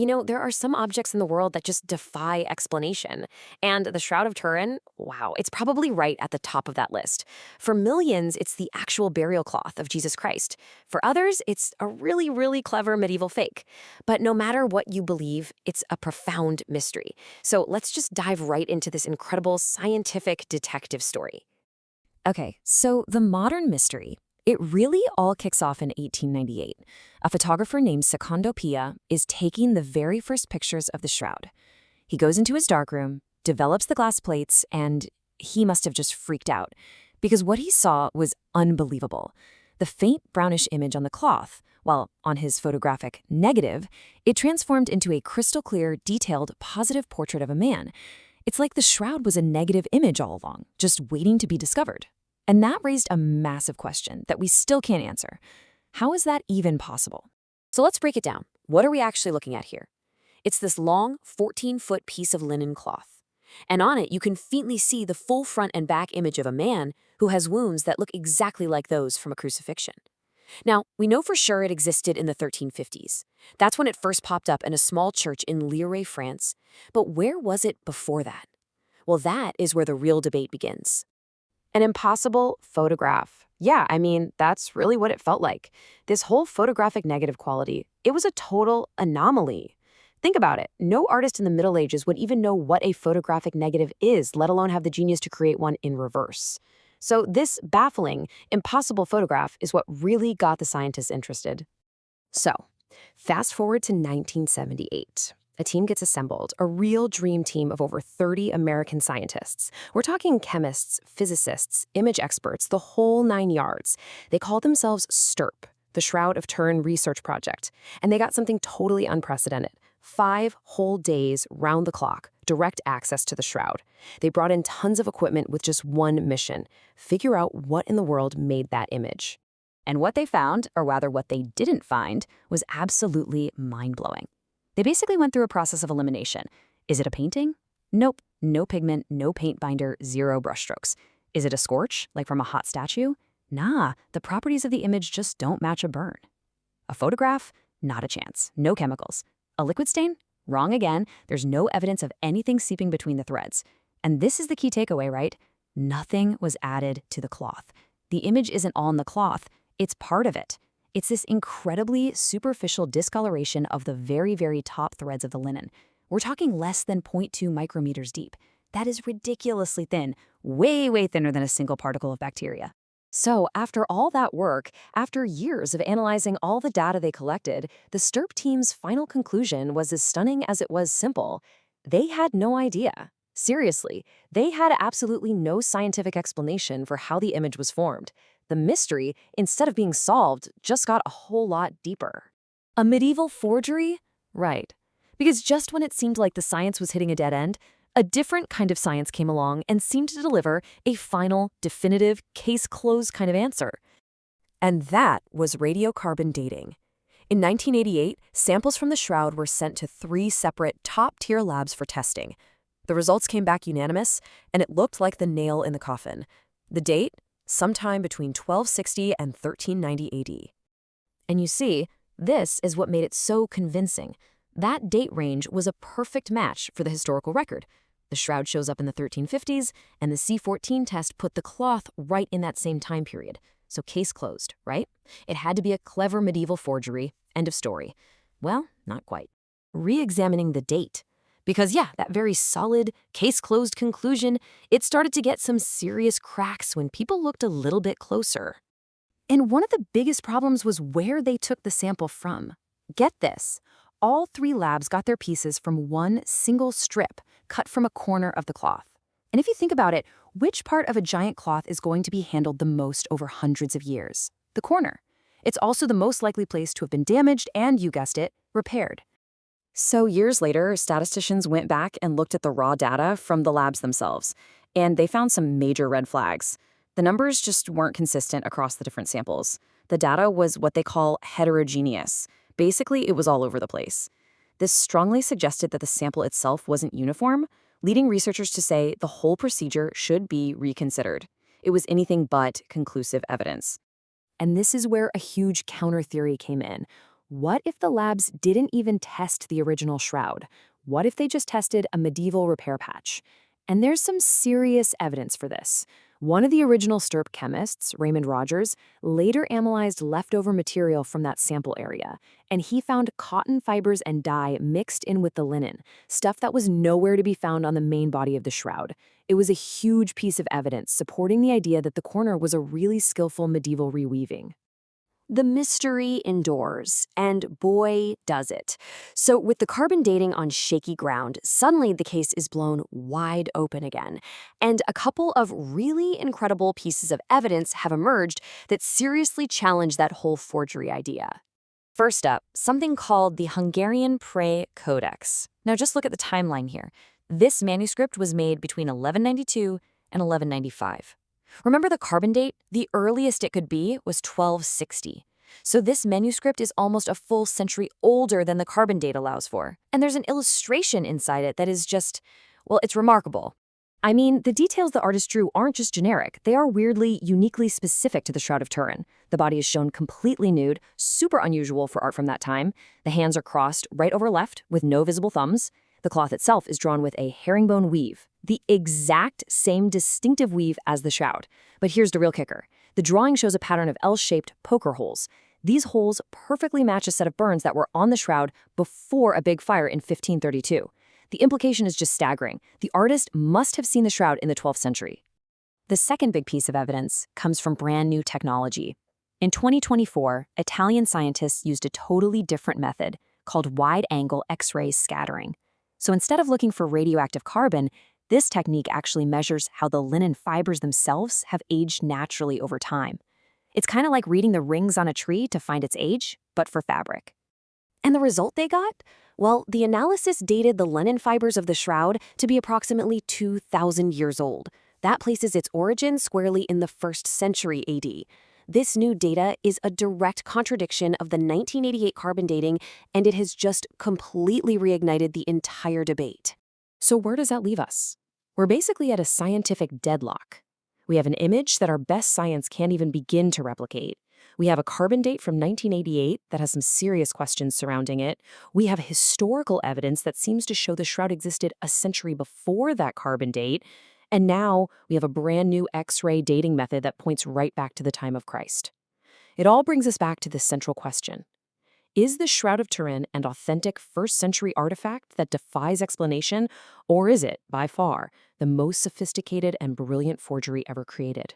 There are some objects in the world that just defy explanation. And the Shroud of Turin, wow, it's probably right at the top of that list. For millions, it's the actual burial cloth of Jesus Christ. For others, it's a really, really clever medieval fake. But no matter what you believe, it's a profound mystery. So let's just dive right into this incredible scientific detective story. Okay, so the modern mystery, it really all kicks off in 1898. A photographer named Secondo Pia is taking the very first pictures of the shroud. He goes into his darkroom, develops the glass plates, and he must have just freaked out, because what he saw was unbelievable. The faint brownish image on the cloth, while on his photographic negative, it transformed into a crystal clear, detailed, positive portrait of a man. It's like the shroud was a negative image all along, just waiting to be discovered. And that raised a massive question that we still can't answer. How is that even possible? So let's break it down. What are we actually looking at here? It's this long, 14-foot piece of linen cloth. And on it, you can faintly see the full front and back image of a man who has wounds that look exactly like those from a crucifixion. Now, we know for sure it existed in the 1350s. That's when it first popped up in a small church in Lille, France. But where was it before that? Well, that is where the real debate begins. An impossible photograph. Yeah, that's really what it felt like. This whole photographic negative quality, it was a total anomaly. Think about it. No artist in the Middle Ages would even know what a photographic negative is, let alone have the genius to create one in reverse. So this baffling, impossible photograph is what really got the scientists interested. So, fast forward to 1978. A team gets assembled, a real dream team of over 30 American scientists. We're talking chemists, physicists, image experts, the whole 9 yards. They call themselves STURP, the Shroud of Turin Research Project. And they got something totally unprecedented. 5 whole days, round the clock, direct access to the shroud. They brought in tons of equipment with just one mission: figure out what in the world made that image. And what they found, or rather what they didn't find, was absolutely mind-blowing. They basically went through a process of elimination. Is it a painting? Nope. No pigment, no paint binder, 0 brushstrokes. Is it a scorch, like from a hot statue? Nah, the properties of the image just don't match a burn. A photograph? Not a chance. No chemicals. A liquid stain? Wrong again. There's no evidence of anything seeping between the threads. And this is the key takeaway, right? Nothing was added to the cloth. The image isn't all in the cloth. It's part of it. It's this incredibly superficial discoloration of the very, very top threads of the linen. We're talking less than 0.2 micrometers deep. That is ridiculously thin, way, way thinner than a single particle of bacteria. So after all that work, after years of analyzing all the data they collected, the STURP team's final conclusion was as stunning as it was simple. They had no idea. Seriously, they had absolutely no scientific explanation for how the image was formed. The mystery, instead of being solved, just got a whole lot deeper. A medieval forgery? Right. Because just when it seemed like the science was hitting a dead end, a different kind of science came along and seemed to deliver a final, definitive, case-closed kind of answer. And that was radiocarbon dating. In 1988, samples from the shroud were sent to 3 separate top-tier labs for testing. The results came back unanimous, and it looked like the nail in the coffin. The date? Sometime between 1260 and 1390 AD. And you see, this is what made it so convincing. That date range was a perfect match for the historical record. The shroud shows up in the 1350s, and the C14 test put the cloth right in that same time period. So case closed, right? It had to be a clever medieval forgery. End of story. Well, not quite. Re-examining the date. Because that very solid, case-closed conclusion, it started to get some serious cracks when people looked a little bit closer. And one of the biggest problems was where they took the sample from. Get this. All 3 labs got their pieces from one single strip cut from a corner of the cloth. And if you think about it, which part of a giant cloth is going to be handled the most over hundreds of years? The corner. It's also the most likely place to have been damaged and, you guessed it, repaired. So years later, statisticians went back and looked at the raw data from the labs themselves, and they found some major red flags. The numbers just weren't consistent across the different samples. The data was what they call heterogeneous. Basically, it was all over the place. This strongly suggested that the sample itself wasn't uniform, leading researchers to say the whole procedure should be reconsidered. It was anything but conclusive evidence. And this is where a huge counter theory came in. What if the labs didn't even test the original shroud? What if they just tested a medieval repair patch? And there's some serious evidence for this. One of the original STURP chemists, Raymond Rogers, later analyzed leftover material from that sample area, and he found cotton fibers and dye mixed in with the linen, stuff that was nowhere to be found on the main body of the shroud. It was a huge piece of evidence supporting the idea that the corner was a really skillful medieval reweaving. The mystery endures, and boy, does it. So, with the carbon dating on shaky ground, suddenly the case is blown wide open again. And a couple of really incredible pieces of evidence have emerged that seriously challenge that whole forgery idea. First up, something called the Hungarian Prey Codex. Now, just look at the timeline here. This manuscript was made between 1192 and 1195. Remember the carbon date? The earliest it could be was 1260. So this manuscript is almost a full century older than the carbon date allows for. And there's an illustration inside it that is just, well, it's remarkable. I mean, the details the artist drew aren't just generic. They are weirdly, uniquely specific to the Shroud of Turin. The body is shown completely nude, super unusual for art from that time. The hands are crossed right over left with no visible thumbs. The cloth itself is drawn with a herringbone weave, the exact same distinctive weave as the shroud. But here's the real kicker. The drawing shows a pattern of L-shaped poker holes. These holes perfectly match a set of burns that were on the shroud before a big fire in 1532. The implication is just staggering. The artist must have seen the shroud in the 12th century. The second big piece of evidence comes from brand new technology. In 2024, Italian scientists used a totally different method called wide-angle X-ray scattering. So instead of looking for radioactive carbon, this technique actually measures how the linen fibers themselves have aged naturally over time. It's kind of like reading the rings on a tree to find its age, but for fabric. And the result they got? Well, the analysis dated the linen fibers of the shroud to be approximately 2,000 years old. That places its origin squarely in the 1st century AD. This new data is a direct contradiction of the 1988 carbon dating, and it has just completely reignited the entire debate. So where does that leave us? We're basically at a scientific deadlock. We have an image that our best science can't even begin to replicate. We have a carbon date from 1988 that has some serious questions surrounding it. We have historical evidence that seems to show the shroud existed a century before that carbon date. And now we have a brand new X-ray dating method that points right back to the time of Christ. It all brings us back to this central question. Is the Shroud of Turin an authentic 1st century artifact that defies explanation, or is it, by far, the most sophisticated and brilliant forgery ever created?